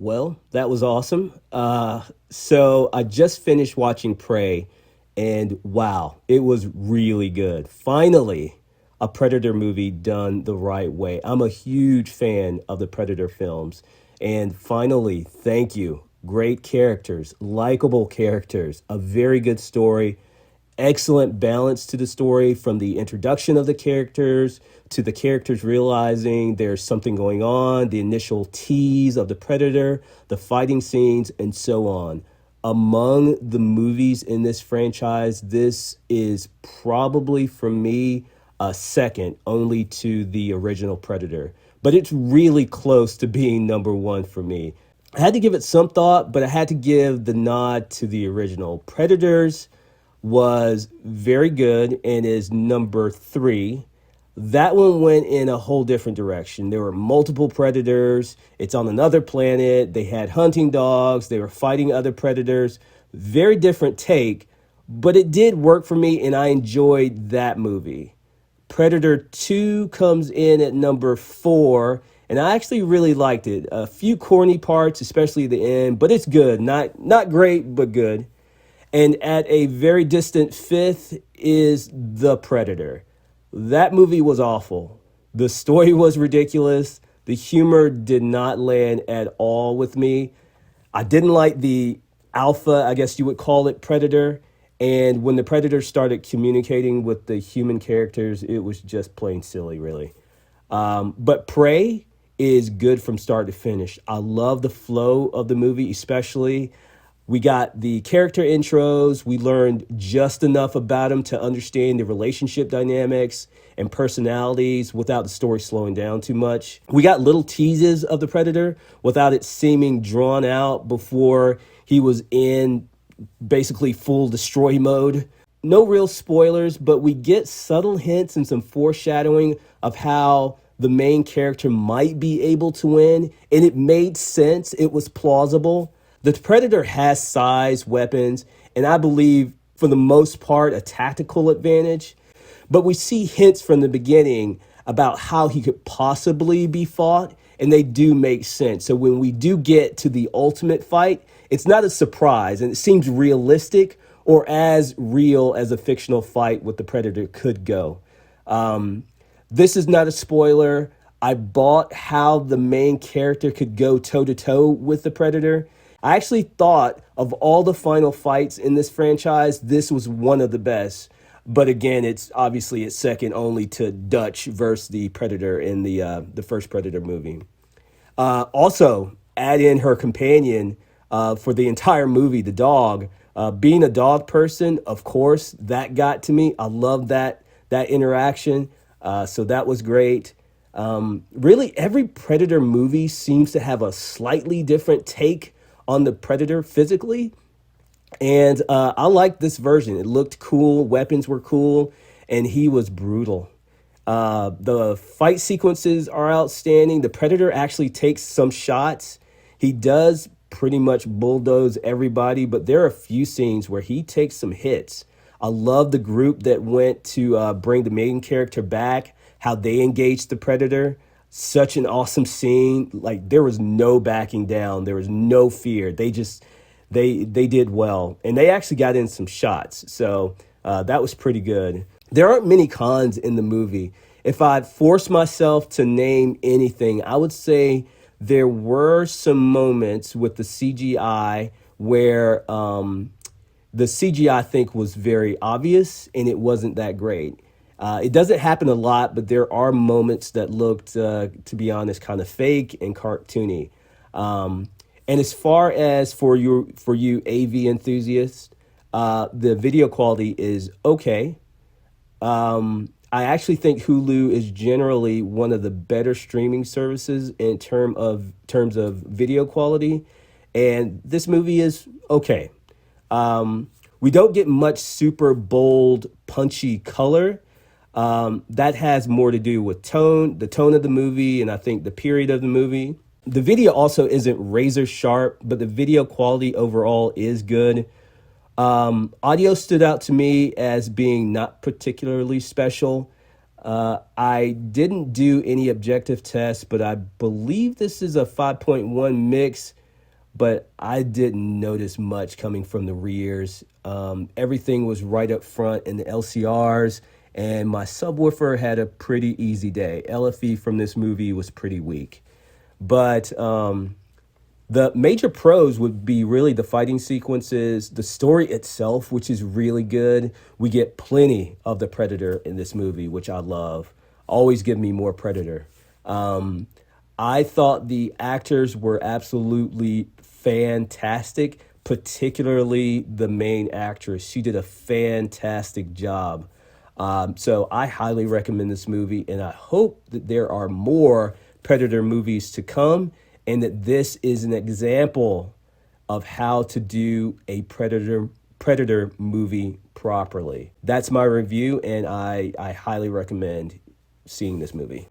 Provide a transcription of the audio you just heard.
Well, that was awesome. So I just finished watching Prey, and wow, it was really good. Finally, a Predator movie done the right way. I'm a huge fan of the Predator films, and finally, thank you. Great characters, likable characters, a very good story, excellent balance to the story from the introduction of the characters to the characters realizing there's something going on, the initial tease of the predator, the fighting scenes, and so on. Among the movies in this franchise, this is probably for me a second only to the original Predator, but it's really close to being number one for me. I had to give it some thought, but I had to give the nod to the original. Predators was very good and is number three. That one went in a whole different direction. There were multiple predators. It's on another planet. They had hunting dogs. They were fighting other predators. Very different take, but it did work for me and I enjoyed that movie. Predator 2 comes in at number 4, and I actually really liked it. A few corny parts, especially the end, but it's good. Not great, but good. And at a very distant fifth is The Predator. That movie was awful. The story was ridiculous. The humor did not land at all with me. I didn't like the alpha, I guess you would call it, Predator. And when the Predator started communicating with the human characters, it was just plain silly, really. But Prey is good from start to finish. I love the flow of the movie, especially. We got the character intros. We learned just enough about them to understand the relationship dynamics and personalities without the story slowing down too much. We got little teases of the Predator without it seeming drawn out before he was in basically full destroy mode. No real spoilers, but we get subtle hints and some foreshadowing of how the main character might be able to win, and it made sense. It was plausible. The Predator has size, weapons, and I believe for the most part a tactical advantage. But we see hints from the beginning about how he could possibly be fought, and they do make sense. So when we do get to the ultimate fight, it's not a surprise, and it seems realistic or as real as a fictional fight with the Predator could go. This is not a spoiler. I bought how the main character could go toe-to-toe with the Predator. I actually thought of all the final fights in this franchise, this was one of the best. But again, it's second only to Dutch versus the Predator in the first Predator movie. Also, add in her companion for the entire movie, the dog. Being a dog person, of course, that got to me. I love that interaction. So that was great. Really, every Predator movie seems to have a slightly different take on the Predator physically. And I liked this version. It looked cool. Weapons were cool. And he was brutal. The fight sequences are outstanding. The Predator actually takes some shots. He does pretty much bulldoze everybody, but there are a few scenes where he takes some hits. I love the group that went to bring the main character back, how they engaged the Predator. Such an awesome scene. Like, there was no backing down. There was no fear. They did well. And they actually got in some shots. So that was pretty good. There aren't many cons in the movie. If I force myself to name anything, I would say there were some moments with the CGI where the CGI, I think, was very obvious and it wasn't that great. It doesn't happen a lot, but there are moments that looked, to be honest, kind of fake and cartoony. And as far as for you AV enthusiasts, the video quality is okay. I actually think Hulu is generally one of the better streaming services in terms of video quality, and this movie is okay. We don't get much super bold, punchy color. That has more to do with the tone of the movie, and I think the period of the movie. The video also isn't razor sharp, but the video quality overall is good. Audio stood out to me as being not particularly special. I didn't do any objective tests, but I believe this is a 5.1 mix. but I didn't notice much coming from the rears. Everything was right up front in the LCRs, and my subwoofer had a pretty easy day. LFE from this movie was pretty weak. But the major pros would be really the fighting sequences, the story itself, which is really good. We get plenty of the Predator in this movie, which I love. Always give me more Predator. Um, I thought the actors were absolutely fantastic, particularly the main actress. She did a fantastic job. So I highly recommend this movie, and I hope that there are more Predator movies to come, and that this is an example of how to do a Predator movie properly. That's my review, and I highly recommend seeing this movie.